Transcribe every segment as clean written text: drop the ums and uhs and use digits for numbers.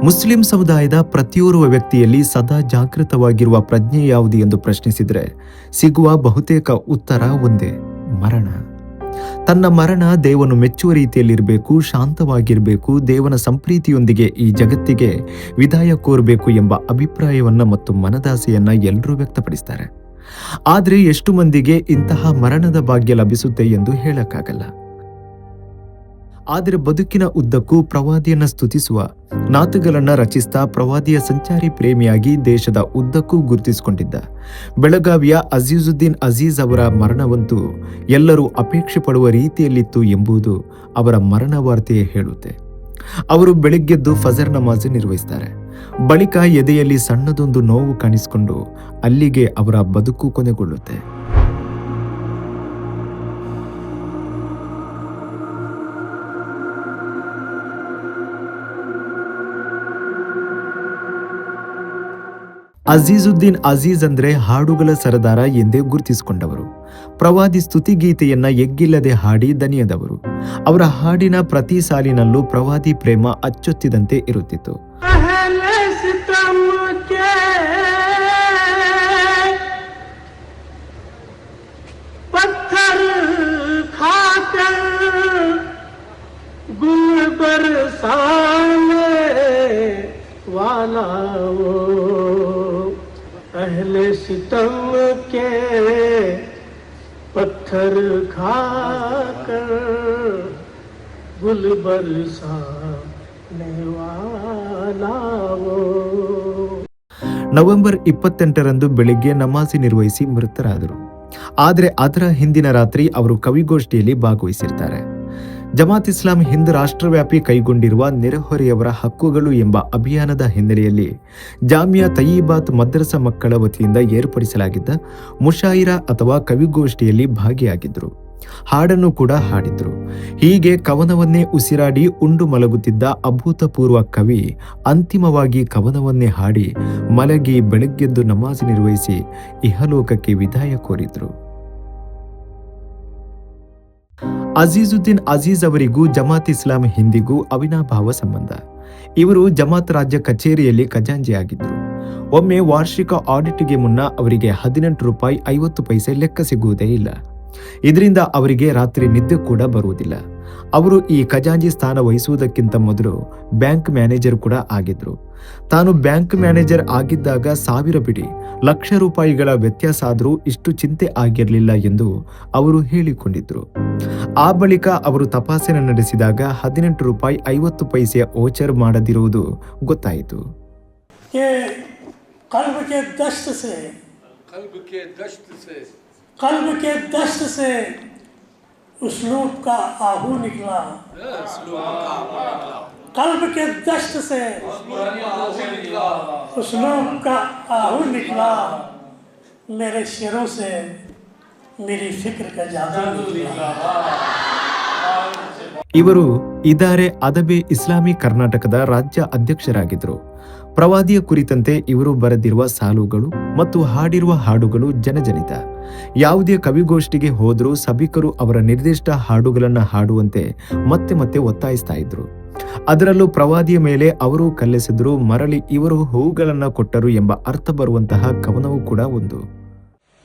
Muslim ಸಮುದಾಯದ ಪ್ರತಿಯೋರ್ವ ವ್ಯಕ್ತಿಯಲ್ಲಿ ಸದಾ ಜಾಗೃತವಾಗಿರುವ ಪ್ರಜ್ಞೆ ಯಾವುದು ಎಂದು ಪ್ರಶ್ನಿಸಿದರೆ ಸಿಗುವ ಬಹುತೇಕ ಉತ್ತರ ಒಂದೇ: ಮರಣ. ತನ್ನ ಮರಣ ದೇವನು ಮೆಚ್ಚುವ ರೀತಿಯಲ್ಲಿರಬೇಕು, ಶಾಂತವಾಗಿರಬೇಕು, ದೇವನ ಸಂಪ್ರೀತಿಯೊಂದಿಗೆ ಈ ಜಗತ್ತಿಗೆ ವಿದಾಯ ಕೋರಬೇಕು ಎಂಬ ಅಭಿಪ್ರಾಯವನ್ನ ಮತ್ತು ಮನದಾಸೆಯನ್ನ ಎಲ್ಲರೂ ವ್ಯಕ್ತಪಡಿಸ್ತಾರೆ. ಆದರೆ ಎಷ್ಟು ಮಂದಿಗೆ ಇಂತಹ ಮರಣದ ಭಾಗ್ಯ ಲಭಿಸುತ್ತೆ ಎಂದು ಹೇಳಕ್ಕಾಗಲ್ಲ. ಆದರೆ ಬದುಕಿನ ಉದ್ದಕ್ಕೂ ಪ್ರವಾದಿಯನ್ನ ಸ್ತುತಿಸುವ ನಾತುಗಳನ್ನ ರಚಿಸ್ತಾ ಪ್ರವಾದಿಯ ಸಂಚಾರಿ ಪ್ರೇಮಿಯಾಗಿ ದೇಶದ ಉದ್ದಕ್ಕೂ ಗುರುತಿಸಿಕೊಂಡಿದ್ದ ಬೆಳಗಾವಿಯ ಅಜೀಜುದ್ದೀನ್ ಅಜೀಜ್ ಅವರ ಮರಣವಂತೂ ಎಲ್ಲರೂ ಅಪೇಕ್ಷೆ ಪಡುವ ರೀತಿಯಲ್ಲಿತ್ತು ಎಂಬುದು ಅವರ ಮರಣ ವಾರ್ತೆಯೇ ಹೇಳುತ್ತೆ. ಅವರು ಬೆಳಗ್ಗೆದ್ದು ಫಜರ್ ನಮಾಜ್ ನಿರ್ವಹಿಸ್ತಾರೆ. ಬಳಿಕ ಎದೆಯಲ್ಲಿ ಸಣ್ಣದೊಂದು ನೋವು ಕಾಣಿಸಿಕೊಂಡು ಅಲ್ಲಿಗೆ ಅವರ ಬದುಕು ಕೊನೆಗೊಳ್ಳುತ್ತೆ. ಅಜೀಜುದ್ದೀನ್ ಅಜೀಜ್ ಅಂದ್ರೆ ಹಾಡುಗಳ ಸರದಾರ ಎಂದೇ ಗುರುತಿಸಿಕೊಂಡವರು. ಪ್ರವಾದಿ ಸ್ತುತಿಗೀತೆಯನ್ನ ಎಗ್ಗಿಲ್ಲದೆ ಹಾಡಿ ದನಿಯದವರು. ಅವರ ಹಾಡಿನ ಪ್ರತಿ ಸಾಲಿನಲ್ಲೂ ಪ್ರವಾದಿ ಪ್ರೇಮ ಅಚ್ಚೊತ್ತಿದಂತೆ ಇರುತ್ತಿತ್ತು. अहले सितम के पत्थर खाकर गुल बरसाने वाला वो. ನವೆಂಬರ್ 28ರಂದು ಬೆಳಿಗ್ಗೆ ನಮಾಜಿ ನಿರ್ವಹಿಸಿ ಮೃತರಾದರು. ಆದರೆ ಅದರ ಹಿಂದಿನ ರಾತ್ರಿ ಅವರು ಕವಿಗೋಷ್ಠಿಯಲ್ಲಿ ಭಾಗವಹಿಸಿರ್ತಾರೆ. ಜಮಾತ್ ಇಸ್ಲಾಂ ಹಿಂದ್ ರಾಷ್ಟ್ರವ್ಯಾಪಿ ಕೈಗೊಂಡಿರುವ ನೆರೆಹೊರೆಯವರ ಹಕ್ಕುಗಳು ಎಂಬ ಅಭಿಯಾನದ ಹಿನ್ನೆಲೆಯಲ್ಲಿ ಜಾಮಿಯಾ ತಯ್ಯಿಬಾತ್ ಮದ್ರಸಾ ಮಕ್ಕಳ ವತಿಯಿಂದ ಏರ್ಪಡಿಸಲಾಗಿದ್ದ ಮುಷಾಯಿರಾ ಅಥವಾ ಕವಿಗೋಷ್ಠಿಯಲ್ಲಿ ಭಾಗಿಯಾಗಿದ್ದರು. ಹಾಡನ್ನು ಕೂಡ ಹಾಡಿದ್ರು. ಹೀಗೆ ಕವನವನ್ನೇ ಉಸಿರಾಡಿ ಉಂಡು ಮಲಗುತ್ತಿದ್ದ ಅಭೂತಪೂರ್ವ ಕವಿ ಅಂತಿಮವಾಗಿ ಕವನವನ್ನೇ ಹಾಡಿ ಮಲಗಿ ಬೆಳಗ್ಗೆದ್ದು ನಮಾಜ್ ನಿರ್ವಹಿಸಿ ಇಹಲೋಕಕ್ಕೆ ವಿದಾಯ ಕೋರಿದ್ರು. ಅಜೀಜುದ್ದೀನ್ ಅಜೀಜ್ ಅವರಿಗೂ ಜಮಾತ್ ಇಸ್ಲಾಂ ಹಿಂದಿಗೂ ಅವಿನಾಭಾವ ಸಂಬಂಧ. ಇವರು ಜಮಾತ್ ರಾಜ್ಯ ಕಚೇರಿಯಲ್ಲಿ ಖಜಾಂಚಿಯಾಗಿದ್ದರು. ಒಮ್ಮೆ ವಾರ್ಷಿಕ ಆಡಿಟ್ಗೆ ಮುನ್ನ ಅವರಿಗೆ 18 ರೂಪಾಯಿ 50 ಪೈಸೆ ಲೆಕ್ಕ ಸಿಗುವುದೇ ಇಲ್ಲ. ಇದರಿಂದ ಅವರಿಗೆ ರಾತ್ರಿ ನಿದ್ದೆ ಕೂಡ ಬರುವುದಿಲ್ಲ. ಅವರು ಈ ಖಜಾಂಚಿ ಸ್ಥಾನ ವಹಿಸುವುದಕ್ಕಿಂತ ಮೊದಲು ಬ್ಯಾಂಕ್ ಮ್ಯಾನೇಜರ್ ಕೂಡ ಆಗಿದ್ರು. ತಾನು ಬ್ಯಾಂಕ್ ಮ್ಯಾನೇಜರ್ ಆಗಿದ್ದಾಗ 1000 ಬಿಡಿ ಲಕ್ಷ ರೂಪಾಯಿಗಳ ವ್ಯತ್ಯಾಸ ಆದರೂ ಇಷ್ಟು ಚಿಂತೆ ಆಗಿರಲಿಲ್ಲ ಎಂದು ಅವರು ಹೇಳಿಕೊಂಡಿದ್ರು. ಆ ಬಳಿಕ ಅವರು ತಪಾಸಣೆ ನಡೆಸಿದಾಗ 18 ರೂಪಾಯಿ 50 ಪೈಸೆಯ ಓಚರ್ ಮಾಡದಿರುವುದು ಗೊತ್ತಾಯಿತು. कल्ब के दश्त से उसलूब का आहू निकला. कल्ब के दश्त से उसलूब का आहू निकला. मेरे शेरों से मेरी फिक्र का जादू निकला. ಇವರು ಇದಾರೆ ಅದಬೆ ಇಸ್ಲಾಮಿ ಕರ್ನಾಟಕದ ರಾಜ್ಯ ಅಧ್ಯಕ್ಷರಾಗಿದ್ದರು. ಪ್ರವಾದಿಯ ಕುರಿತಂತೆ ಇವರು ಬರೆದಿರುವ ಸಾಲುಗಳು ಮತ್ತು ಹಾಡಿರುವ ಹಾಡುಗಳು ಜನಜನಿತ. ಯಾವುದೇ ಕವಿಗೋಷ್ಠಿಗೆ ಹೋದರೂ ಸಭಿಕರು ಅವರ ನಿರ್ದಿಷ್ಟ ಹಾಡುಗಳನ್ನು ಹಾಡುವಂತೆ ಮತ್ತೆ ಮತ್ತೆ ಒತ್ತಾಯಿಸ್ತಾ ಇದ್ರು. ಅದರಲ್ಲೂ ಪ್ರವಾದಿಯ ಮೇಲೆ ಅವರು ಕಲ್ಲೆಸೆದರು, ಮರಳಿ ಇವರು ಹೂಗಳನ್ನು ಕೊಟ್ಟರು ಎಂಬ ಅರ್ಥ ಬರುವಂತಹ ಕವನವೂ ಕೂಡ ಒಂದು.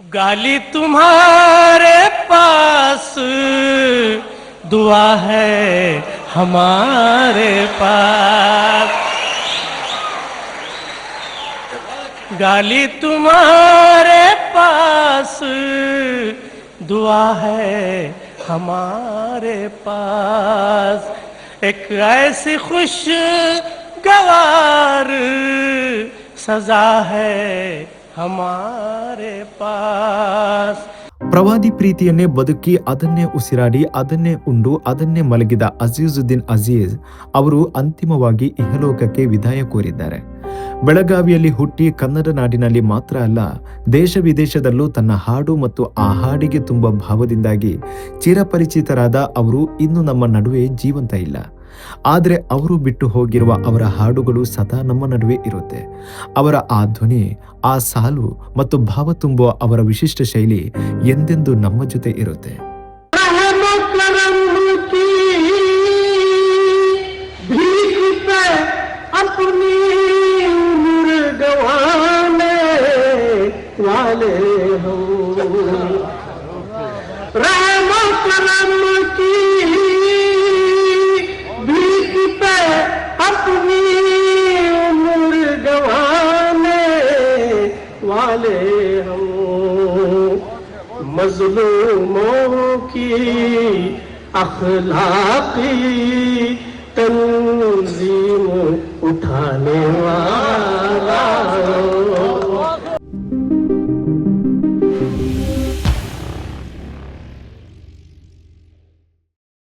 ಗಾಲಿ ತುಮ್ಹಾರೆ ಪಾಸ್ दुआ है हमारे पास. गाली तुम्हारे पास दुआ है हमारे पास. एक ऐसी खुशगवार सजा है हमारे पास. ಪ್ರವಾದಿ ಪ್ರೀತಿಯನ್ನೇ ಬದುಕಿ ಅದನ್ನೇ ಉಸಿರಾಡಿ ಅದನ್ನೇ ಉಂಡು ಅದನ್ನೇ ಮಲಗಿದ ಅಜೀಜುದ್ದೀನ್ ಅಜೀಜ್ ಅವರು ಅಂತಿಮವಾಗಿ ಇಹಲೋಕಕ್ಕೆ ವಿದಾಯ ಕೋರಿದ್ದಾರೆ. ಬೆಳಗಾವಿಯಲ್ಲಿ ಹುಟ್ಟಿ ಕನ್ನಡ ನಾಡಿನಲ್ಲಿ ಮಾತ್ರ ಅಲ್ಲ, ದೇಶ ವಿದೇಶದಲ್ಲೂ ತನ್ನ ಹಾಡು ಮತ್ತು ಆ ಹಾಡಿಗೆ ತುಂಬ ಭಾವದಿಂದಾಗಿ ಚಿರಪರಿಚಿತರಾದ ಅವರು ಇನ್ನು ನಮ್ಮ ನಡುವೆ ಜೀವಂತ ಇಲ್ಲ. ಆದರೆ ಅವರು ಬಿಟ್ಟು ಹೋಗಿರುವ ಅವರ ಹಾಡುಗಳು ಸದಾ ನಮ್ಮ ನಡುವೆ ಇರುತ್ತೆ. ಅವರ ಆ ಧ್ವನಿ, ಆ ಸಾಲು ಮತ್ತು ಭಾವ ತುಂಬುವ ಅವರ ವಿಶಿಷ್ಟ ಶೈಲಿ ಎಂದೆಂದೂ ನಮ್ಮ ಜೊತೆ ಇರುತ್ತೆ. अपनी वाले हम, रहम करम की भीख पे अपनी उम्र गंवाने वाले हम, मजलूमों की अखलाकी तंजीम उठाने वाले